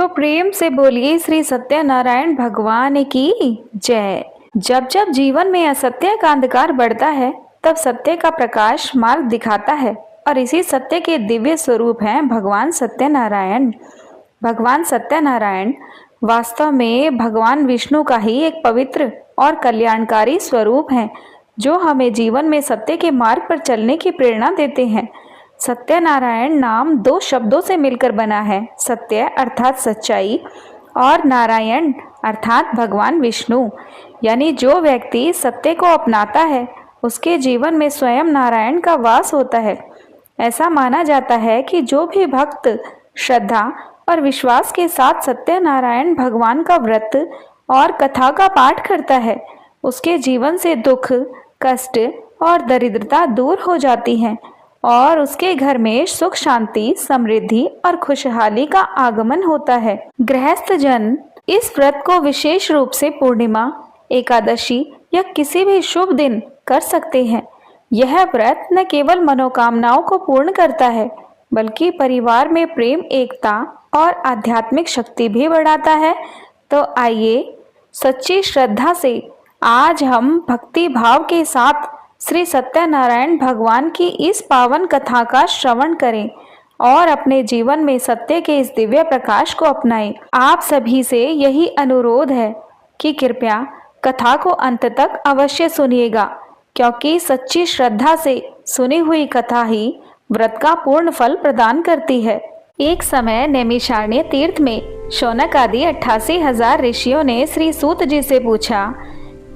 तो प्रेम से बोलिए श्री सत्यनारायण भगवान की जय। जब जब जीवन में असत्य का अंधकार बढ़ता है तब सत्य का प्रकाश मार्ग दिखाता है और इसी सत्य के दिव्य स्वरूप हैं भगवान सत्यनारायण। भगवान सत्यनारायण वास्तव में भगवान विष्णु का ही एक पवित्र और कल्याणकारी स्वरूप है जो हमें जीवन में सत्य के मार्ग पर चलने की प्रेरणा देते हैं। सत्यनारायण नाम दो शब्दों से मिलकर बना है, सत्य अर्थात सच्चाई और नारायण अर्थात भगवान विष्णु। यानी जो व्यक्ति सत्य को अपनाता है उसके जीवन में स्वयं नारायण का वास होता है। ऐसा माना जाता है कि जो भी भक्त श्रद्धा और विश्वास के साथ सत्यनारायण भगवान का व्रत और कथा का पाठ करता है उसके जीवन से दुख, कष्ट और दरिद्रता दूर हो जाती है और उसके घर में सुख शांति, समृद्धि और खुशहाली का आगमन होता है। गृहस्थ जन इस व्रत को विशेष रूप से पूर्णिमा, एकादशी या किसी भी शुभ दिन कर सकते हैं। यह व्रत न केवल मनोकामनाओं को पूर्ण करता है बल्कि परिवार में प्रेम, एकता और आध्यात्मिक शक्ति भी बढ़ाता है। तो आइए सच्ची श्रद्धा से आज हम भक्ति भाव के साथ श्री सत्यनारायण भगवान की इस पावन कथा का श्रवण करें और अपने जीवन में सत्य के इस दिव्य प्रकाश को अपनाएं। आप सभी से यही अनुरोध है कि कृपया कथा को अंत तक अवश्य सुनिएगा, क्योंकि सच्ची श्रद्धा से सुनी हुई कथा ही व्रत का पूर्ण फल प्रदान करती है। एक समय नैमिषारण्य तीर्थ में शौनक आदि 88,000 ऋषियों ने श्री सूत जी से पूछा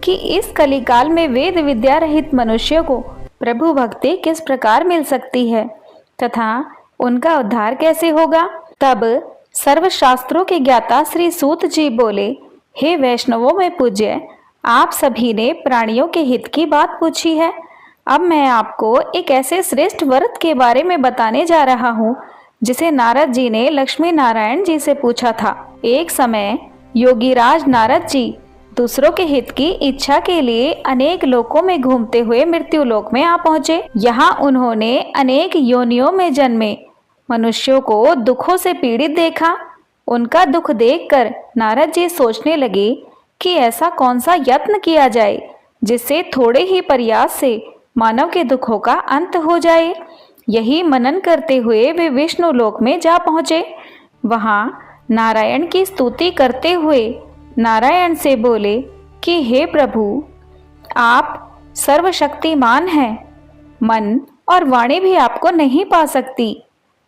कि इस कलिकाल में वेद विद्या रहित मनुष्य को प्रभु भक्ति किस प्रकार मिल सकती है तथा उनका उद्धार कैसे होगा। तब सर्वशास्त्रों के ज्ञाता श्री सूत जी बोले, हे वैष्णवों में पूज्य, आप सभी ने प्राणियों के हित की बात पूछी है। अब मैं आपको एक ऐसे श्रेष्ठ व्रत के बारे में बताने जा रहा हूँ जिसे नारद जी ने लक्ष्मी नारायण जी से पूछा था। एक समय योगीराज नारद जी दूसरों के हित की इच्छा के लिए अनेक लोकों में घूमते हुए मृत्यु लोक में आ पहुँचे। यहाँ उन्होंने अनेक योनियों में जन्मे मनुष्यों को दुखों से पीड़ित देखा। उनका दुख देखकर नारद जी सोचने लगे कि ऐसा कौन सा यत्न किया जाए जिससे थोड़े ही प्रयास से मानव के दुखों का अंत हो जाए। यही मनन करते हुए वे विष्णु लोक में जा पहुँचे। वहाँ नारायण की स्तुति करते हुए नारायण से बोले कि हे प्रभु, आप सर्वशक्तिमान हैं, मन और वाणी भी आपको नहीं पा सकती।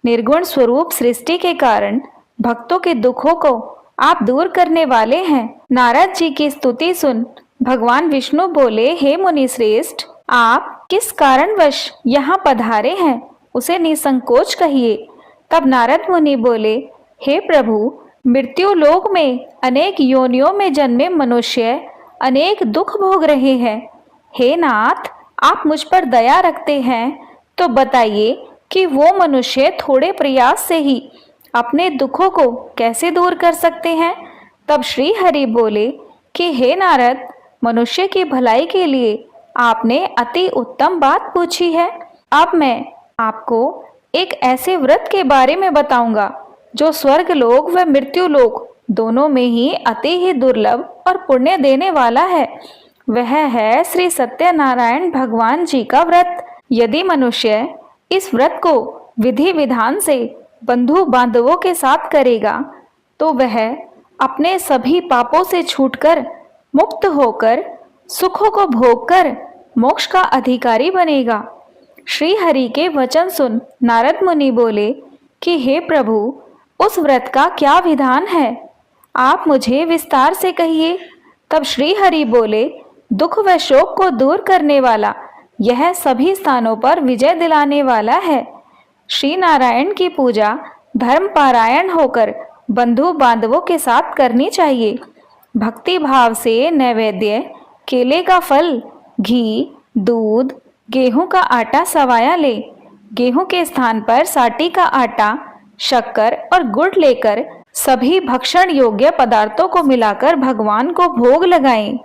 निर्गुण स्वरूप सृष्टि के कारण भक्तों के दुखों को आप दूर करने वाले हैं। नारद जी की स्तुति सुन भगवान विष्णु बोले, हे मुनि श्रेष्ठ, आप किस कारणवश यहाँ पधारे हैं उसे निसंकोच कहिए। तब नारद मुनि बोले, हे प्रभु, मृत्यु लोक में अनेक योनियों में जन्मे मनुष्य अनेक दुख भोग रहे हैं। हे नाथ, आप मुझ पर दया रखते हैं तो बताइए कि वो मनुष्य थोड़े प्रयास से ही अपने दुखों को कैसे दूर कर सकते हैं। तब श्री हरि बोले कि हे नारद, मनुष्य की भलाई के लिए आपने अति उत्तम बात पूछी है। अब मैं आपको एक ऐसे व्रत के बारे में बताऊंगा जो स्वर्ग लोक व मृत्यु लोक दोनों में ही अति ही दुर्लभ और पुण्य देने वाला है। वह है श्री सत्यनारायण भगवान जी का व्रत। यदि मनुष्य इस व्रत को विधि विधान से बंधु बांधवों के साथ करेगा तो वह अपने सभी पापों से छूटकर मुक्त होकर सुखों को भोगकर मोक्ष का अधिकारी बनेगा। श्री हरि के वचन सुन नारद मुनि बोले कि हे प्रभु, उस व्रत का क्या विधान है, आप मुझे विस्तार से कहिए। तब श्री हरि बोले, दुख व शोक को दूर करने वाला, यह सभी स्थानों पर विजय दिलाने वाला है। श्री नारायण की पूजा धर्म पारायण होकर बंधु बांधवों के साथ करनी चाहिए। भक्ति भाव से नैवेद्य, केले का फल, घी, दूध, गेहूं का आटा सवाया ले। गेहूं के स्थान पर साटी का आटा, शक्कर और गुड़ लेकर सभी भक्षण योग्य पदार्थों को मिलाकर भगवान को भोग लगाएं।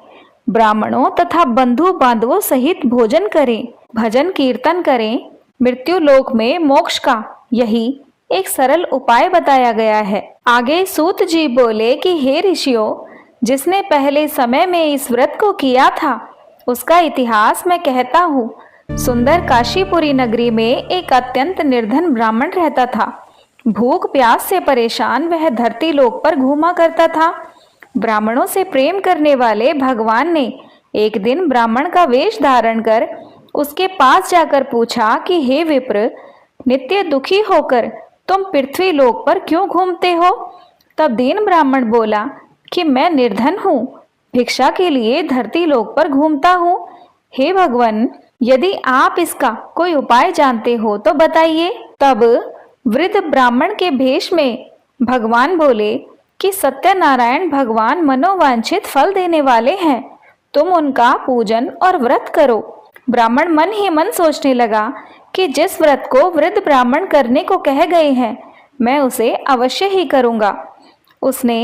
ब्राह्मणों तथा बंधु बांधवों सहित भोजन करें, भजन कीर्तन करें। मृत्यु लोक में मोक्ष का यही एक सरल उपाय बताया गया है। आगे सूत जी बोले कि हे ऋषियों, जिसने पहले समय में इस व्रत को किया था उसका इतिहास मैं कहता हूँ। सुंदर काशीपुरी नगरी में एक अत्यंत निर्धन ब्राह्मण रहता था। भूख प्यास से परेशान वह धरती लोक पर घूमा करता था। ब्राह्मणों से प्रेम करने वाले भगवान ने एक दिन ब्राह्मण का वेश धारण कर उसके पास जाकर पूछा कि हे विप्र, नित्य दुखी होकर तुम पृथ्वी लोक पर क्यों घूमते हो? तब दीन ब्राह्मण बोला कि मैं निर्धन हूँ, भिक्षा के लिए धरती लोक पर घूमता हूँ। हे भगवान, यदि आप इसका कोई उपाय जानते हो तो बताइए। तब वृद्ध ब्राह्मण के भेष में भगवान बोले कि सत्यनारायण भगवान मनोवांछित फल देने वाले हैं, तुम उनका पूजन और व्रत करो। ब्राह्मण मन ही मन सोचने लगा कि जिस व्रत को वृद्ध ब्राह्मण करने को कह गए हैं मैं उसे अवश्य ही करूंगा। उसने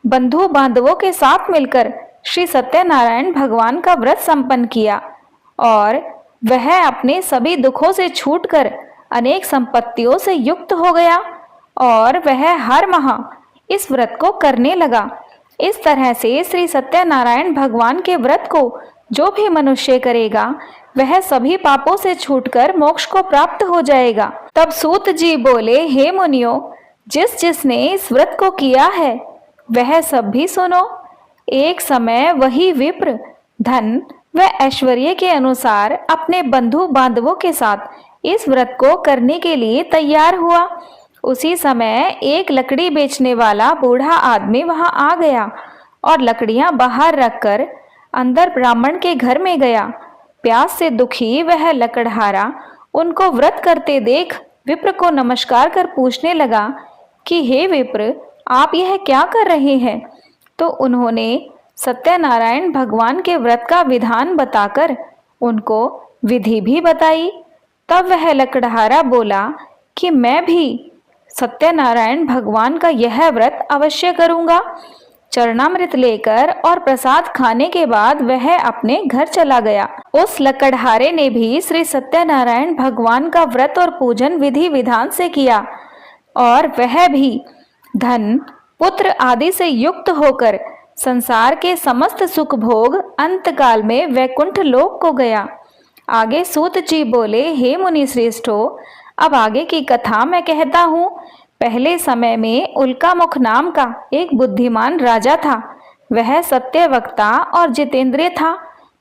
बंधु बांधवों के साथ मिलकर श्री सत्यनारायण भगवान का व्रत संपन्न किया और वह अपने सभी दुखों से छूटकर अनेक संपत्तियों से युक्त हो गया और वह हर माह इस व्रत को करने लगा। इस तरह से श्री सत्यनारायण भगवान के व्रत को जो भी मनुष्य करेगा वह सभी पापों से छूटकर मोक्ष को प्राप्त हो जाएगा। तब सूत जी बोले, हे मुनियों, जिसने इस व्रत को किया है वह सब भी सुनो। एक समय वही विप्र धन व ऐश्वर्य के अनुसार अपने बंधु बांधवों के साथ इस व्रत को करने के लिए तैयार हुआ। उसी समय एक लकड़ी बेचने वाला बूढ़ा आदमी वहां आ गया और लकड़ियां बाहर रखकर अंदर ब्राह्मण के घर में गया। प्यास से दुखी वह लकड़हारा उनको व्रत करते देख विप्र को नमस्कार कर पूछने लगा कि हे विप्र, आप यह क्या कर रहे हैं? तो उन्होंने सत्यनारायण भगवान के व्रत का विधान बताकर उनको विधि भी बताई। तब वह लकड़हारा बोला कि मैं भी सत्यनारायण भगवान का यह व्रत अवश्य करूंगा। चरणामृत लेकर और प्रसाद खाने के बाद वह अपने घर चला गया। उस लकड़हारे ने भी श्री सत्यनारायण भगवान का व्रत और पूजन विधि विधान से किया और वह भी धन पुत्र आदि से युक्त होकर संसार के समस्त सुख भोग अंतकाल में वैकुंठ लोक को गया। आगे सूत जी बोले, हे मुनि श्रेष्ठो, अब आगे की कथा मैं कहता हूँ। पहले समय में उल्कामुख नाम का एक बुद्धिमान राजा था। वह सत्यवक्ता और जितेंद्रिय था।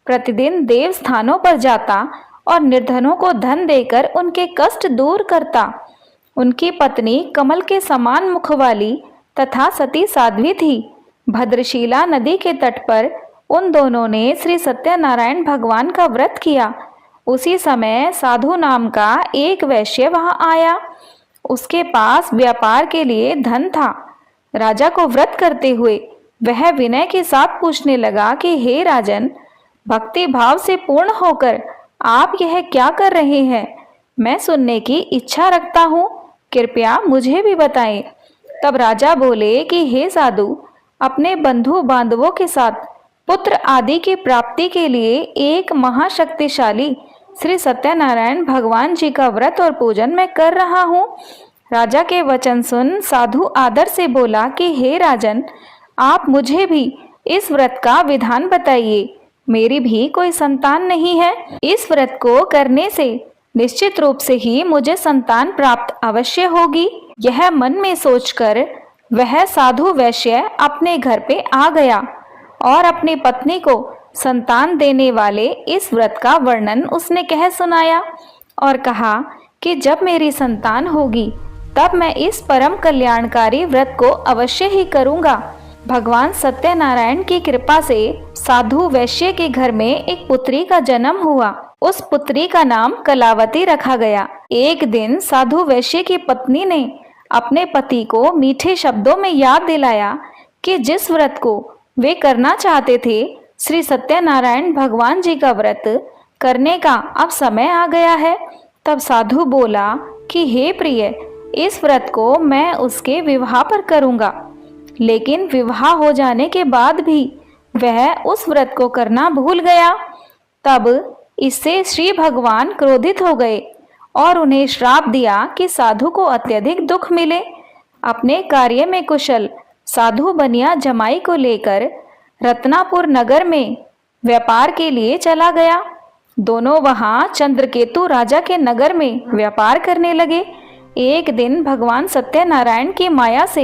प्रतिदिन देव स्थानों पर जाता और निर्धनों को धन देकर उनके कष्ट दूर करता। उनकी पत्नी कमल के समान मुख वाली तथा सती साध्वी थी। भद्रशिला नदी के तट पर उन दोनों ने श्री सत्यनारायण भगवान का व्रत किया। उसी समय साधु नाम का एक वैश्य वहां आया। उसके पास व्यापार के लिए धन था। राजा को व्रत करते हुए वह विनय के साथ पूछने लगा कि हे राजन, भक्ति भाव से पूर्ण होकर आप यह क्या कर रहे हैं? मैं सुनने की इच्छा रखता हूँ, कृपया मुझे भी बताएं। तब राजा बोले कि हे साधु, अपने बंधु बांधवों के साथ पुत्र आदि की प्राप्ति के लिए एक महाशक्तिशाली श्री सत्यनारायण भगवान जी का व्रत और पूजन मैं कर रहा हूँ। राजा के वचन सुन साधु आदर से बोला कि हे राजन, आप मुझे भी इस व्रत का विधान बताइए। मेरी भी कोई संतान नहीं है। इस व्रत को करने से निश्चित रूप से ही मुझे संतान प्राप्त अवश्य होगी। यह मन में सोचकर वह साधु वैश्य अपने घर पे आ गया और अपनी पत्नी को संतान देने वाले इस व्रत का वर्णन उसने कह सुनाया और कहा कि जब मेरी संतान होगी तब मैं इस परम कल्याणकारी व्रत को अवश्य ही करूंगा। भगवान सत्यनारायण की कृपा से साधु वैश्य के घर में एक पुत्री का जन्म हुआ। उस पुत्री का नाम कलावती रखा गया। एक दिन साधु वैश्य की पत्नी ने अपने पति को मीठे शब्दों में याद दिलाया कि जिस व्रत को वे करना चाहते थे, श्री सत्यनारायण भगवान जी का व्रत करने का अब समय आ गया है। तब साधु बोला कि हे प्रिय, इस व्रत को मैं उसके विवाह पर करूंगा। लेकिन विवाह हो जाने के बाद भी वह उस व्रत को करना भूल गया। तब इससे श्री भगवान क्रोधित हो गए और उन्हें श्राप दिया कि साधु को अत्यधिक दुख मिले। अपने कार्य में कुशल साधु बनिया जमाई को लेकर रत्नापुर नगर में व्यापार के लिए चला गया। दोनों वहां चंद्रकेतु राजा के नगर में व्यापार करने लगे। एक दिन भगवान सत्यनारायण की माया से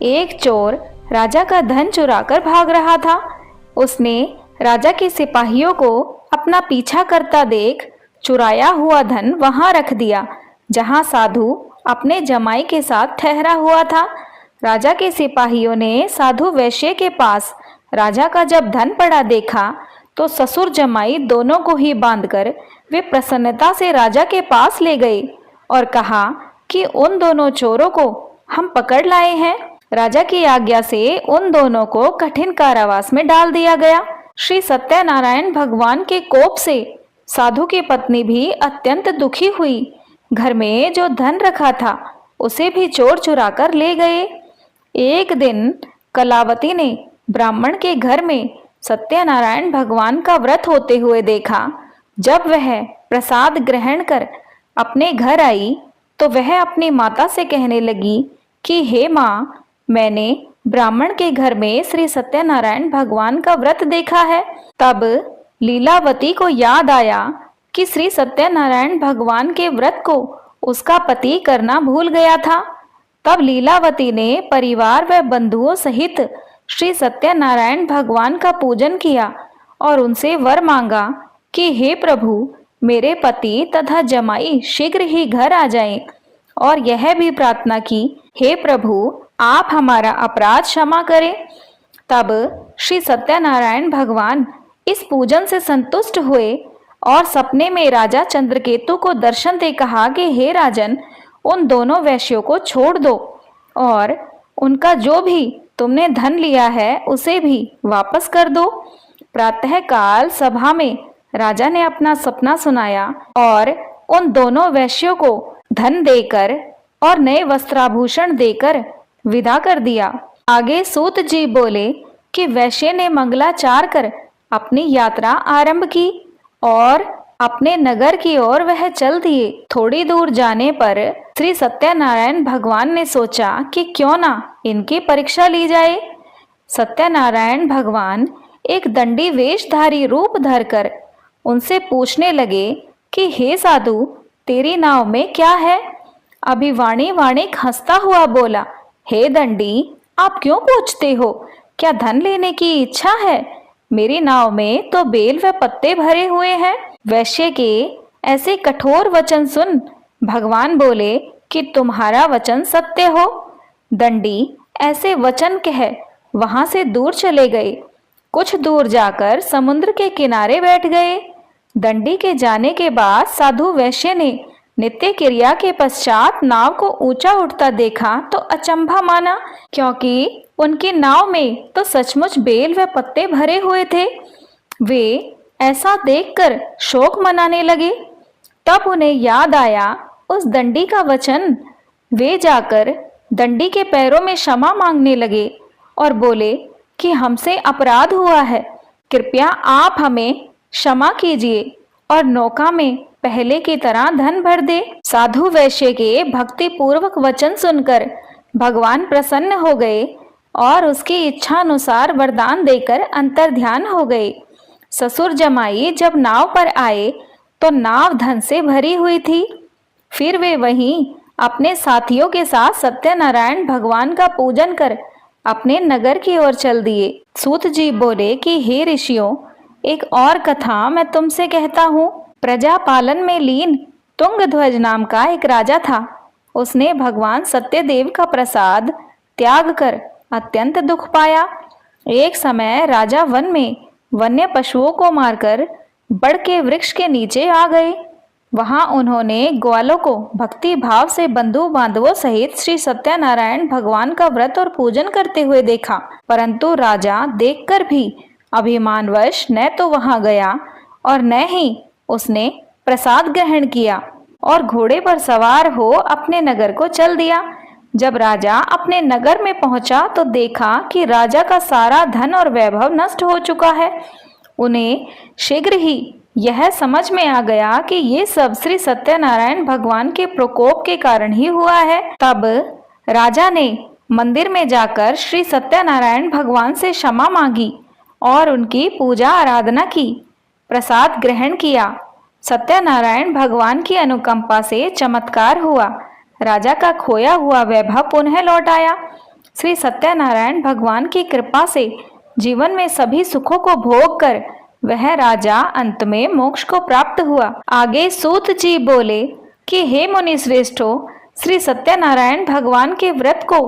एक चोर राजा का धन चुराकर भाग रहा था। उसने राजा के सिपाहियों को अपना पीछा करता देख चुराया हुआ धन वहां रख दिया जहां साधु अपने जमाई के साथ ठहरा हुआ था। राजा के सिपाहियों ने साधु वैश्य के पास राजा का जब धन पड़ा देखा तो ससुर जमाई दोनों को ही बांधकर वे प्रसन्नता से राजा के पास ले गए और कहा कि उन दोनों चोरों को हम पकड़ लाए हैं। राजा की आज्ञा से उन दोनों को कठिन कारावास में डाल दिया गया। श्री सत्यनारायण भगवान के कोप से साधु की पत्नी भी अत्यंत दुखी हुई। घर में जो धन रखा था उसे भी चोर चुरा कर ले गए। एक दिन कलावती ने ब्राह्मण के घर में सत्यनारायण भगवान का व्रत होते हुए देखा। जब वह प्रसाद ग्रहण कर अपने घर आई तो वह अपनी माता से कहने लगी कि हे माँ, मैंने ब्राह्मण के घर में श्री सत्यनारायण भगवान का व्रत देखा है। तब लीलावती को याद आया कि श्री सत्यनारायण भगवान के व्रत को उसका पति करना भूल गया था। तब लीलावती ने परिवार व बंधुओं सहित श्री सत्यनारायण भगवान का पूजन किया और उनसे वर मांगा कि हे प्रभु, मेरे पति तथा जमाई शीघ्र ही घर आ जाएं, और यह भी प्रार्थना की, हे प्रभु, आप हमारा अपराध क्षमा करें। तब श्री सत्यनारायण भगवान इस पूजन से संतुष्ट हुए और सपने में राजा चंद्रकेतु को दर्शन दे कहा कि हे राजन, उन दोनों वैश्यों को छोड़ दो और उनका जो भी तुमने धन लिया है उसे भी वापस कर दो। प्रातःकाल सभा में राजा ने अपना सपना सुनाया और उन दोनों वैश्यों को धन देकर और नए वस्त्राभूषण देकर विदा कर दिया। आगे सूत जी बोले कि वैश्य ने मंगलाचार कर अपनी यात्रा आरंभ की और अपने नगर की ओर वह चल दिए। थोड़ी दूर जाने पर श्री सत्यनारायण भगवान ने सोचा कि क्यों ना इनकी परीक्षा ली जाए। सत्यनारायण भगवान एक दंडी वेशधारी रूप धरकर उनसे पूछने लगे कि हे साधु, तेरी नाव में क्या है? अभिवाणी वाणिक हंसता हुआ बोला, हे दंडी, आप क्यों पूछते हो? क्या धन लेने की इच्छा है? मेरी नाव में तो बेल व पत्ते भरे हुए हैं। वैश्य के ऐसे कठोर वचन सुन भगवान बोले कि तुम्हारा वचन सत्य हो। दंडी ऐसे वचन कह वहां से दूर चले गए। कुछ दूर जाकर समुद्र के किनारे बैठ गए। दंडी के जाने के बाद साधु वैश्य ने नित्य क्रिया के पश्चात नाव को ऊंचा उठता देखा तो अचंभा माना, क्योंकि उनकी नाव में तो सचमुच बेल व पत्ते भरे हुए थे। वे ऐसा देखकर शोक मनाने लगे। तब उन्हें याद आया उस दंडी का वचन। वे जाकर दंडी के पैरों में क्षमा मांगने लगे और बोले कि हमसे अपराध हुआ है, कृपया आप हमें क्षमा कीजिए और नौका में पहले की तरह धन भर दे। साधु वैश्य के भक्ति पूर्वक वचन सुनकर भगवान प्रसन्न हो गए और उसकी इच्छा अनुसार वरदान देकर अंतर्ध्यान हो गए। ससुर जमाई जब नाव पर आए तो नाव धन से भरी हुई थी। फिर वे वहीं अपने साथियों के साथ सत्यनारायण भगवान का पूजन कर अपने नगर की ओर चल दिए। सूत जी बोले कि हे ऋषियों, एक और कथा मैं तुमसे कहता हूँ। प्रजा पालन में लीन तुंगध्वज नाम का एक राजा था। उसने भगवान सत्यदेव का प्रसाद त्याग कर अत्यंत दुख पाया। एक समय राजा वन में वन्य पशुओं को मारकर बड़ के वृक्ष के नीचे आ गए। वहां उन्होंने ग्वालों को भक्ति भाव से बंधु बांधवों सहित श्री सत्यनारायण भगवान का व्रत और पूजन करते हुए देखा, परंतु राजा देखकर भी अभिमानवश न तो वहां गया और न ही उसने प्रसाद ग्रहण किया और घोड़े पर सवार हो अपने नगर को चल दिया। जब राजा अपने नगर में पहुंचा तो देखा कि राजा का सारा धन और वैभव नष्ट हो चुका है। उन्हें शीघ्र ही यह समझ में आ गया कि ये सब श्री सत्यनारायण भगवान के प्रकोप के कारण ही हुआ है। तब राजा ने मंदिर में जाकर श्री सत्यनारायण भगवान से क्षमा मांगी और उनकी पूजा आराधना की, प्रसाद ग्रहण किया। सत्यनारायण भगवान की अनुकंपा से चमत्कार हुआ। राजा का खोया हुआ वैभव पुनः लौट आया। श्री सत्यनारायण भगवान की कृपा से जीवन में सभी सुखों को भोग कर वह राजा अंत में मोक्ष को प्राप्त हुआ। आगे सूत जी बोले कि हे मुनि श्रेष्ठो, श्री सत्यनारायण भगवान के व्रत को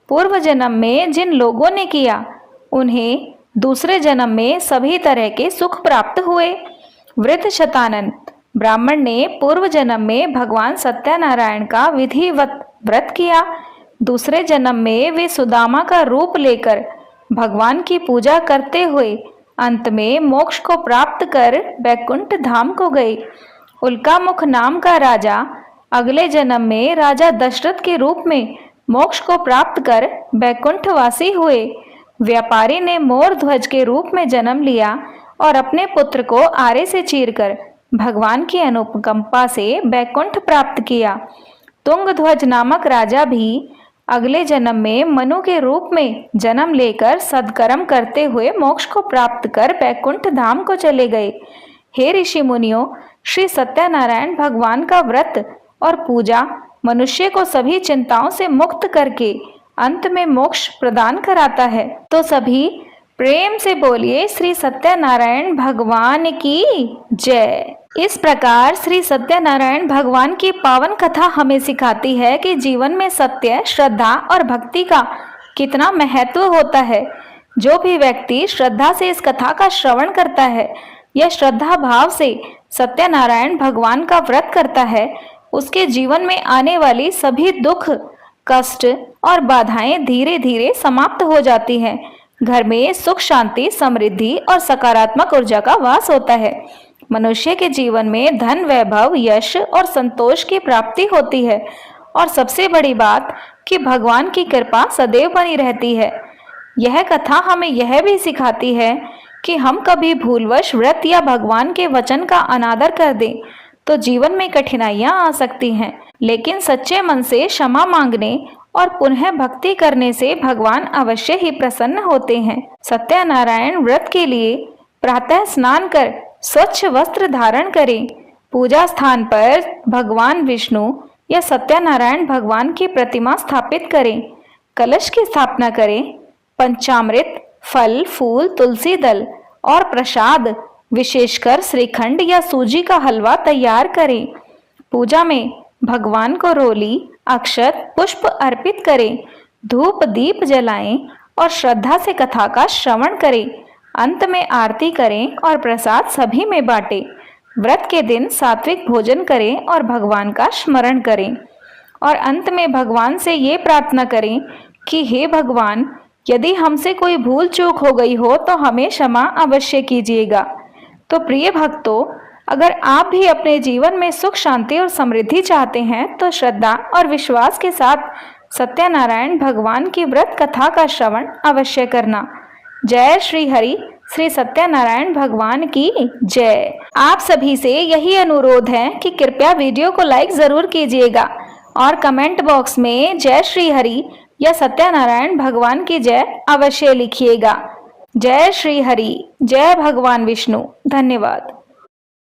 पूर्व जन्म में जिन लोगों ने किया उन्हें दूसरे जन्म में सभी तरह के सुख प्राप्त हुए। वृद्ध शतानन ब्राह्मण ने पूर्व जन्म में भगवान सत्यनारायण का विधिवत व्रत किया। दूसरे जन्म में वे सुदामा का रूप लेकर भगवान की पूजा करते हुए अंत में मोक्ष को प्राप्त कर बैकुंठ धाम को गए। उल्कामुख नाम का राजा अगले जन्म में राजा दशरथ के रूप में मोक्ष को प्राप्त कर बैकुंठवासी हुए। व्यापारी ने मोर ध्वज के रूप में जन्म लिया और अपने पुत्र को आरे से चीरकर भगवान की अनुकंपा से बैकुंठ प्राप्त किया। तुंगध्वज नामक राजा भी अगले जन्म में मनु के रूप में जन्म लेकर सद्कर्म करते हुए मोक्ष को प्राप्त कर बैकुंठ धाम को चले गए। हे ऋषि मुनियों, श्री सत्यनारायण भगवान का व्रत और पूजा मनुष्य को सभी चिंताओं से मुक्त करके अंत में मोक्ष प्रदान कराता है। तो सभी प्रेम से बोलिए श्री सत्यनारायण भगवान की जय। इस प्रकार श्री सत्यनारायण भगवान की पावन कथा हमें सिखाती है कि जीवन में सत्य, श्रद्धा और भक्ति का कितना महत्व होता है। जो भी व्यक्ति श्रद्धा से इस कथा का श्रवण करता है या श्रद्धा भाव से सत्यनारायण भगवान का व्रत करता है, उसके जीवन में आने वाली सभी दुख, कष्ट और बाधाएं धीरे धीरे समाप्त हो जाती हैं। घर में सुख, शांति, समृद्धि और सकारात्मक ऊर्जा का वास होता है। मनुष्य के जीवन में धन, वैभव, यश और संतोष की प्राप्ति होती है और सबसे बड़ी बात कि भगवान की कृपा सदैव बनी रहती है। यह कथा हमें यह भी सिखाती है कि हम कभी भूलवश व्रत या भगवान के वचन का अनादर कर दें तो जीवन में कठिनाइयां आ सकती हैं, लेकिन सच्चे मन से क्षमा मांगने और पुनः भक्ति करने से भगवान अवश्य ही प्रसन्न होते हैं। सत्यनारायण व्रत के लिए प्रातः स्नान कर स्वच्छ वस्त्र धारण करें। पूजा स्थान पर भगवान विष्णु या सत्यनारायण भगवान की प्रतिमा स्थापित करें। कलश की स्थापना करें। पंचामृत, फल, फूल, तुलसी दल और प्रसाद विशेषकर श्रीखंड या सूजी का हलवा तैयार करें। पूजा में भगवान को रोली, अक्षत, पुष्प अर्पित करें। धूप दीप जलाएं और श्रद्धा से कथा का श्रवण करें। अंत में आरती करें और प्रसाद सभी में बांटें। व्रत के दिन सात्विक भोजन करें और भगवान का स्मरण करें। और अंत में भगवान से ये प्रार्थना करें कि हे भगवान, यदि हमसे कोई भूल चूक हो गई हो तो हमें क्षमा अवश्य कीजिएगा। तो प्रिय भक्तों, अगर आप भी अपने जीवन में सुख, शांति और समृद्धि चाहते हैं तो श्रद्धा और विश्वास के साथ सत्यनारायण भगवान की व्रत कथा का श्रवण अवश्य करना। जय श्री हरि। श्री सत्यनारायण भगवान की जय। आप सभी से यही अनुरोध है कि कृपया वीडियो को लाइक जरूर कीजिएगा और कमेंट बॉक्स में जय श्री हरि या सत्यनारायण भगवान की जय अवश्य लिखिएगा। जय श्री हरि, जय भगवान विष्णु। धन्यवाद।